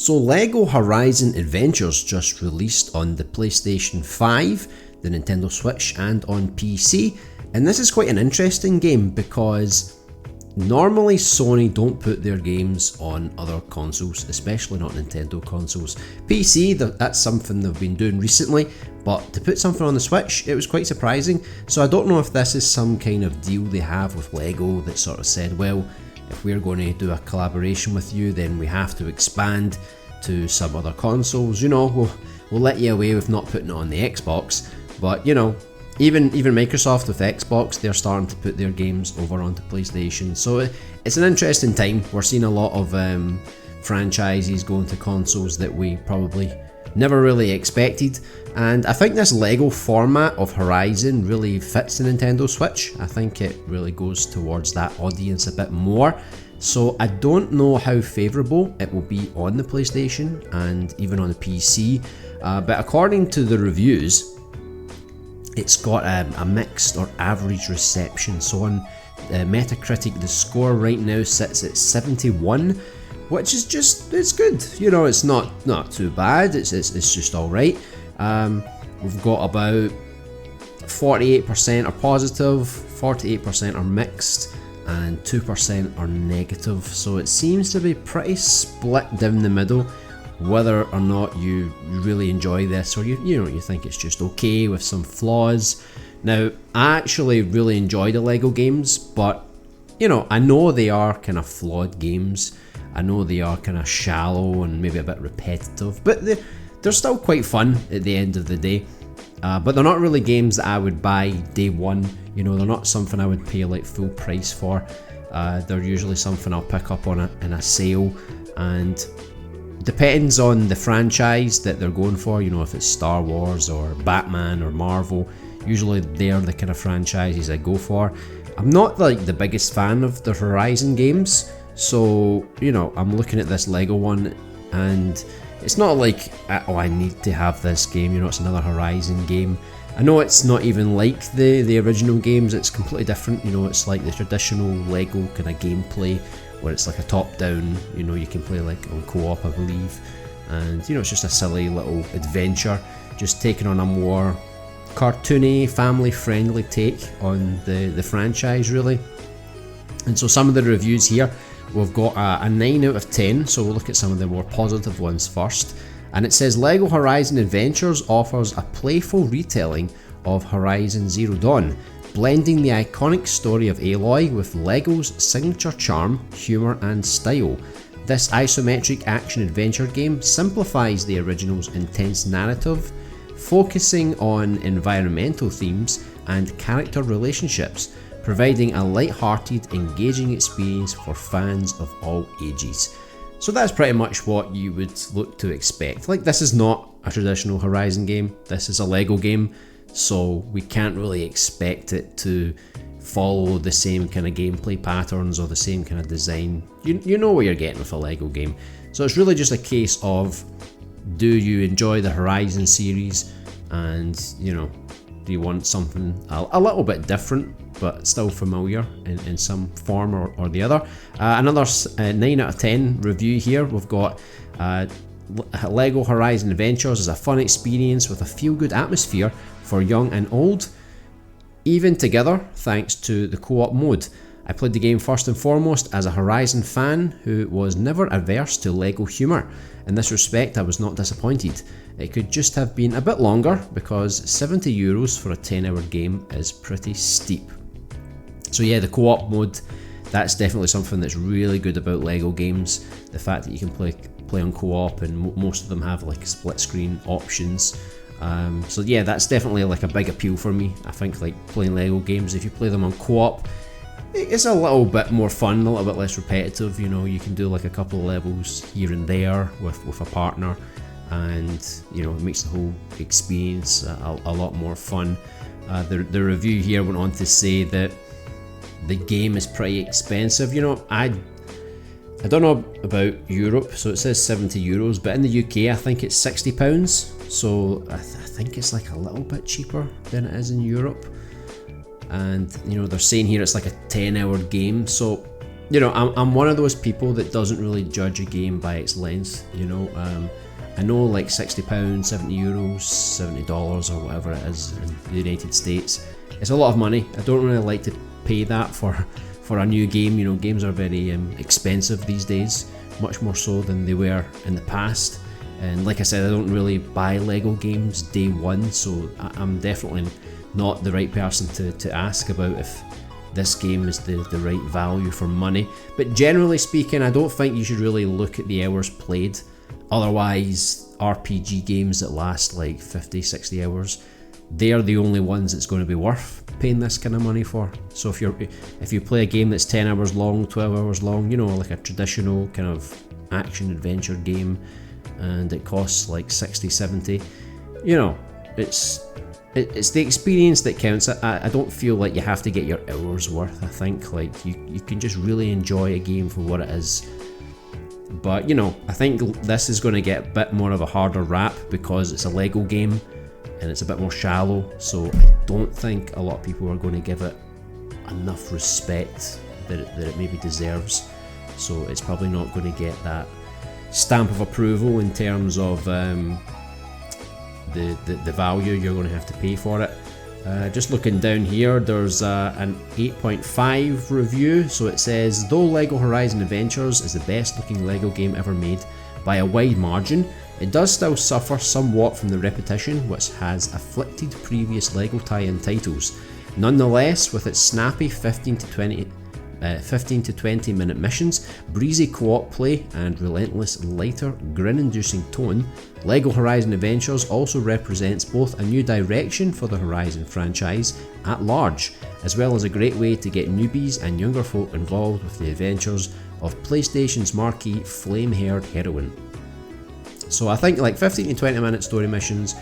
So LEGO Horizon Adventures just released on the PlayStation 5, the Nintendo Switch and on PC, and this is quite an interesting game because normally Sony don't put their games on other consoles, especially not Nintendo consoles. PC, that's something they've been doing recently, but to put something on the Switch, it was quite surprising. So I don't know if this is some kind of deal they have with LEGO that sort of said, well, if we're going to do a collaboration with you, then we have to expand to some other consoles. You know, we'll let you away with not putting it on the Xbox, but you know, even Microsoft with Xbox, they're starting to put their games over onto PlayStation. So it's an interesting time. We're seeing a lot of franchises going to consoles that we probably never really expected, and I think this LEGO format of Horizon really fits the Nintendo Switch. I think it really goes towards that audience a bit more, so I don't know how favourable it will be on the PlayStation and even on the PC, but according to the reviews, it's got a mixed or average reception. So on Metacritic, the score right now sits at 71, which is just, it's good. You know, it's not too bad. It's just all right. We've got about 48% are positive, 48% are mixed, and 2% are negative. So it seems to be pretty split down the middle, whether or not you really enjoy this or you think it's just okay with some flaws. Now, I actually really enjoy the LEGO games, but you know, I know they are kind of flawed games. I know they are kind of shallow and maybe a bit repetitive, but they're still quite fun at the end of the day. But they're not really games that I would buy day one. You know, they're not something I would pay like full price for. They're usually something I'll pick up in a sale, and depends on the franchise that they're going for. You know, if it's Star Wars or Batman or Marvel, usually they're the kind of franchises I go for. I'm not like the biggest fan of the Horizon games, so you know, I'm looking at this LEGO one and it's not like, oh, I need to have this game, you know, it's another Horizon game. I know it's not even like the original games, it's completely different. You know, it's like the traditional LEGO kind of gameplay where it's like a top-down, you know, you can play like on co-op, I believe, and you know, it's just a silly little adventure, just taking on a more cartoony, family-friendly take on the franchise, really. And so some of the reviews here, we've got a 9 out of 10, so we'll look at some of the more positive ones first. And it says, LEGO Horizon Adventures offers a playful retelling of Horizon Zero Dawn, blending the iconic story of Aloy with LEGO's signature charm, humour and style. This isometric action-adventure game simplifies the original's intense narrative, focusing on environmental themes and character relationships, providing a light-hearted, engaging experience for fans of all ages. So that's pretty much what you would look to expect. Like, this is not a traditional Horizon game, this is a LEGO game, so we can't really expect it to follow the same kind of gameplay patterns or the same kind of design. You know what you're getting with a LEGO game. So it's really just a case of, do you enjoy the Horizon series, and you know, do you want something a little bit different but still familiar in some form or the other. Another 9 out of 10 review here. We've got LEGO Horizon Adventures is a fun experience with a feel-good atmosphere for young and old, even together thanks to the co-op mode. I played the game first and foremost as a Horizon fan who was never averse to LEGO humour. In this respect, I was not disappointed. It could just have been a bit longer because €70 for a 10-hour game is pretty steep. So yeah, the co-op mode, that's definitely something that's really good about LEGO games. The fact that you can play on co-op, and most of them have like split screen options. So yeah, that's definitely like a big appeal for me. I think like playing LEGO games, if you play them on co-op, it's a little bit more fun, a little bit less repetitive. You know, you can do like a couple of levels here and there with a partner, and you know, it makes the whole experience a lot more fun. The review here went on to say that the game is pretty expensive. You know, I don't know about Europe, so it says €70, but in the UK I think it's £60, so I think it's like a little bit cheaper than it is in Europe. And you know, they're saying here it's like a 10-hour game, so you know, I'm one of those people that doesn't really judge a game by its length, you know. I know like £60, €70, $70 or whatever it is in the United States, it's a lot of money. I don't really like to pay that for a new game. You know, games are very expensive these days, much more so than they were in the past. And like I said, I don't really buy Lego games day one, so I'm definitely not the right person to ask about if this game is the right value for money. But generally speaking, I don't think you should really look at the hours played. Otherwise, RPG games that last like 50, 60 hours, they're the only ones that's going to be worth paying this kind of money for. So if you play a game that's 10 hours long, 12 hours long, you know, like a traditional kind of action adventure game, and it costs like 60, 70, you know, it's the experience that counts. I don't feel like you have to get your hours worth. I think like you can just really enjoy a game for what it is. But you know, I think this is going to get a bit more of a harder rap because it's a Lego game and it's a bit more shallow, so I don't think a lot of people are going to give it enough respect that it maybe deserves. So it's probably not going to get that stamp of approval in terms of the value you're going to have to pay for it. Just looking down here, there's an 8.5 review. So it says, though Lego Horizon Adventures is the best looking Lego game ever made by a wide margin, it does still suffer somewhat from the repetition which has afflicted previous Lego tie-in titles. Nonetheless, with its snappy 15 to 20 minute missions, breezy co-op play and relentless, lighter, grin-inducing tone, LEGO Horizon Adventures also represents both a new direction for the Horizon franchise at large, as well as a great way to get newbies and younger folk involved with the adventures of PlayStation's marquee flame-haired heroine. So I think like 15 to 20 minute story missions,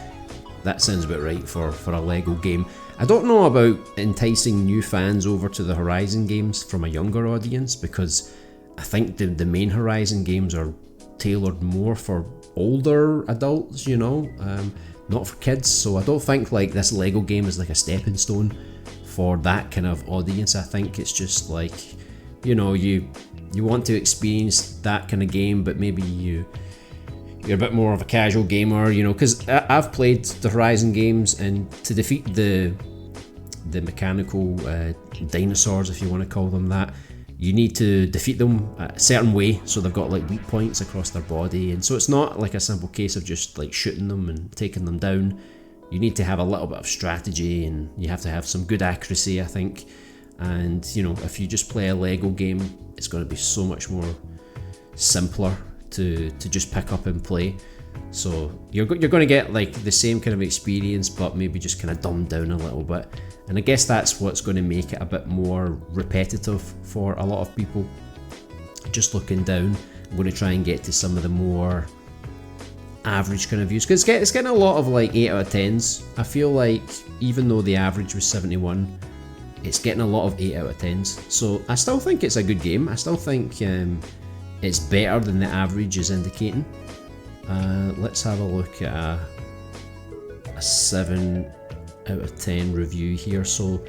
that sounds about right for a LEGO game. I don't know about enticing new fans over to the Horizon games from a younger audience, because I think the main Horizon games are tailored more for older adults, you know, not for kids. So I don't think like this LEGO game is like a stepping stone for that kind of audience. I think it's just like, you know, you want to experience that kind of game, but maybe you're a bit more of a casual gamer, you know, because I've played the Horizon games, and to defeat the mechanical dinosaurs, if you want to call them that, you need to defeat them a certain way, so they've got like weak points across their body, and so it's not like a simple case of just like shooting them and taking them down. You need to have a little bit of strategy, and you have to have some good accuracy, I think. And you know, if you just play a LEGO game, it's going to be so much more simpler to just pick up and play. So you're going to get like the same kind of experience, but maybe just kind of dumbed down a little bit. And I guess that's what's going to make it a bit more repetitive for a lot of people. Just looking down, I'm going to try and get to some of the more average kind of views, because it's getting a lot of like 8 out of 10s. I feel like even though the average was 71, it's getting a lot of 8 out of 10s. So I still think it's a good game. I still think it's better than the average is indicating. Let's have a look at a 7 out of 10 review here. So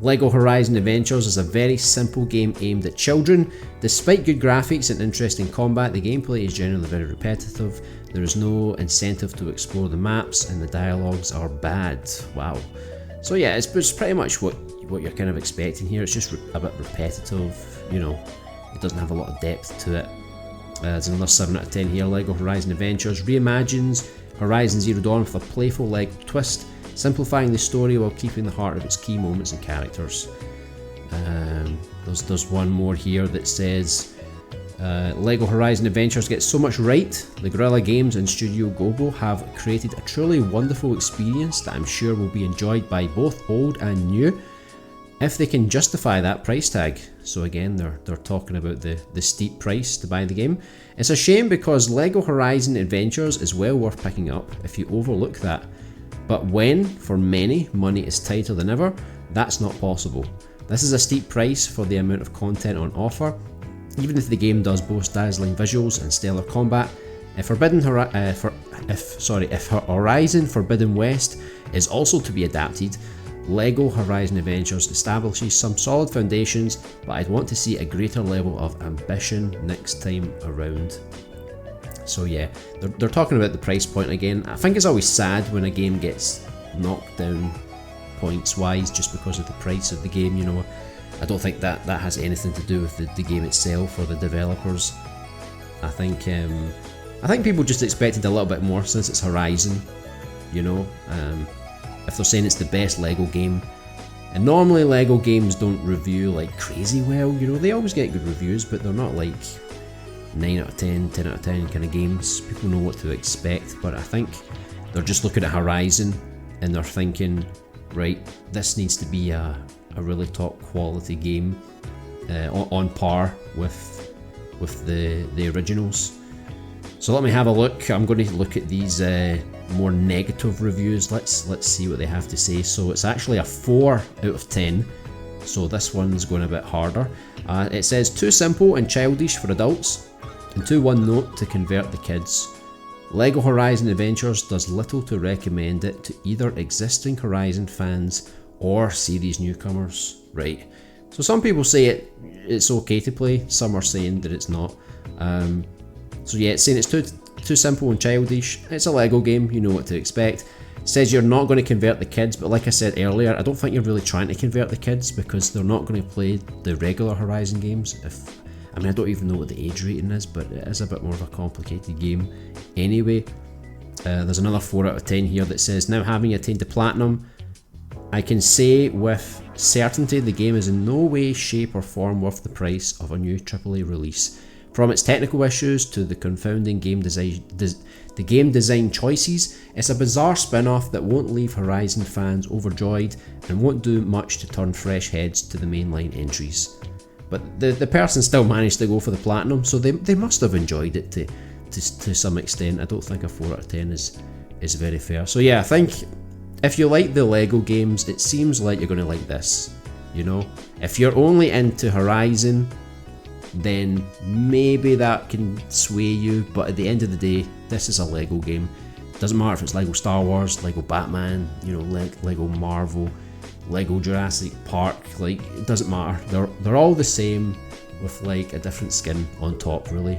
LEGO Horizon Adventures is a very simple game aimed at children. Despite good graphics and interesting combat, the gameplay is generally very repetitive. There is no incentive to explore the maps, and the dialogues are bad. Wow. So yeah, it's pretty much what you're kind of expecting here. It's just a bit repetitive, you know. It doesn't have a lot of depth to it. There's another 7 out of 10 here. LEGO Horizon Adventures reimagines Horizon Zero Dawn with a playful LEGO twist, simplifying the story while keeping the heart of its key moments and characters. There's one more here that says LEGO Horizon Adventures gets so much right. The Guerrilla Games and Studio Gobo have created a truly wonderful experience that I'm sure will be enjoyed by both old and new, if they can justify that price tag. So again, they're talking about the steep price to buy the game. It's a shame, because LEGO Horizon Adventures is well worth picking up if you overlook that. But when, for many, money is tighter than ever, that's not possible. This is a steep price for the amount of content on offer. Even if the game does boast dazzling visuals and stellar combat, if Horizon Forbidden West is also to be adapted, Lego Horizon Adventures establishes some solid foundations, but I'd want to see a greater level of ambition next time around. So yeah, they're talking about the price point again. I think it's always sad when a game gets knocked down points wise just because of the price of the game, you know. I don't think that has anything to do with the game itself or the developers. I think people just expected a little bit more since it's Horizon, you know. If they're saying it's the best Lego game, and normally Lego games don't review like crazy well, you know, they always get good reviews, but they're not like 9 out of 10, 10 out of 10 kind of games. People know what to expect, but I think they're just looking at Horizon and they're thinking, right, this needs to be a really top quality game, on par with the originals. So let me have a look. I'm going to look at these more negative reviews. Let's see what they have to say. So it's actually a 4 out of 10. So this one's going a bit harder. It says too simple and childish for adults, and too one note to convert the kids. Lego Horizon Adventures does little to recommend it to either existing Horizon fans or series newcomers. Right. So some people say it's okay to play. Some are saying that it's not. So yeah, it's saying it's too simple and childish. It's a Lego game, you know what to expect. It says you're not going to convert the kids, but like I said earlier, I don't think you're really trying to convert the kids because they're not going to play the regular Horizon games. I don't even know what the age rating is, but it is a bit more of a complicated game anyway. There's another 4 out of 10 here that says, now having attained the Platinum, I can say with certainty the game is in no way, shape or form worth the price of a new AAA release. From its technical issues to the confounding game design choices, it's a bizarre spin-off that won't leave Horizon fans overjoyed and won't do much to turn fresh heads to the mainline entries. But the person still managed to go for the Platinum, so they must have enjoyed it to some extent. I don't think a 4 out of 10 is very fair. So yeah, I think if you like the Lego games, it seems like you're going to like this, you know. If you're only into Horizon, then maybe that can sway you, but at the end of the day, this is a Lego game. Doesn't matter if it's Lego Star Wars, Lego Batman, you know, Lego Marvel, Lego Jurassic Park, like, it doesn't matter. They're all the same with like a different skin on top, really,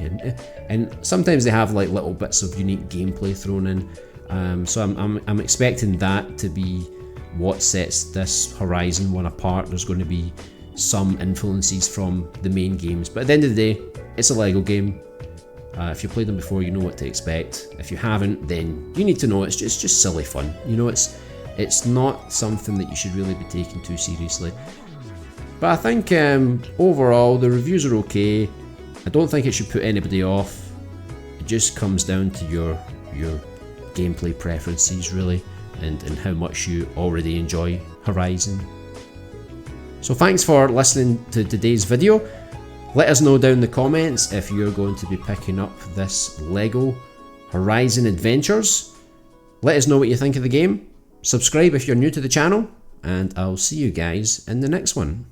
and sometimes they have like little bits of unique gameplay thrown in. So I'm expecting that to be what sets this Horizon one apart. There's going to be some influences from the main games, but at the end of the day, it's a Lego game. If you played them before, you know what to expect. If you haven't, then you need to know it's just silly fun. You know, it's not something that you should really be taking too seriously. But I think overall the reviews are okay. I don't think it should put anybody off. It just comes down to your gameplay preferences, really, and how much you already enjoy Horizon. So thanks for listening to today's video. Let us know down in the comments if you're going to be picking up this Lego Horizon Adventures. Let us know what you think of the game. Subscribe if you're new to the channel, and I'll see you guys in the next one.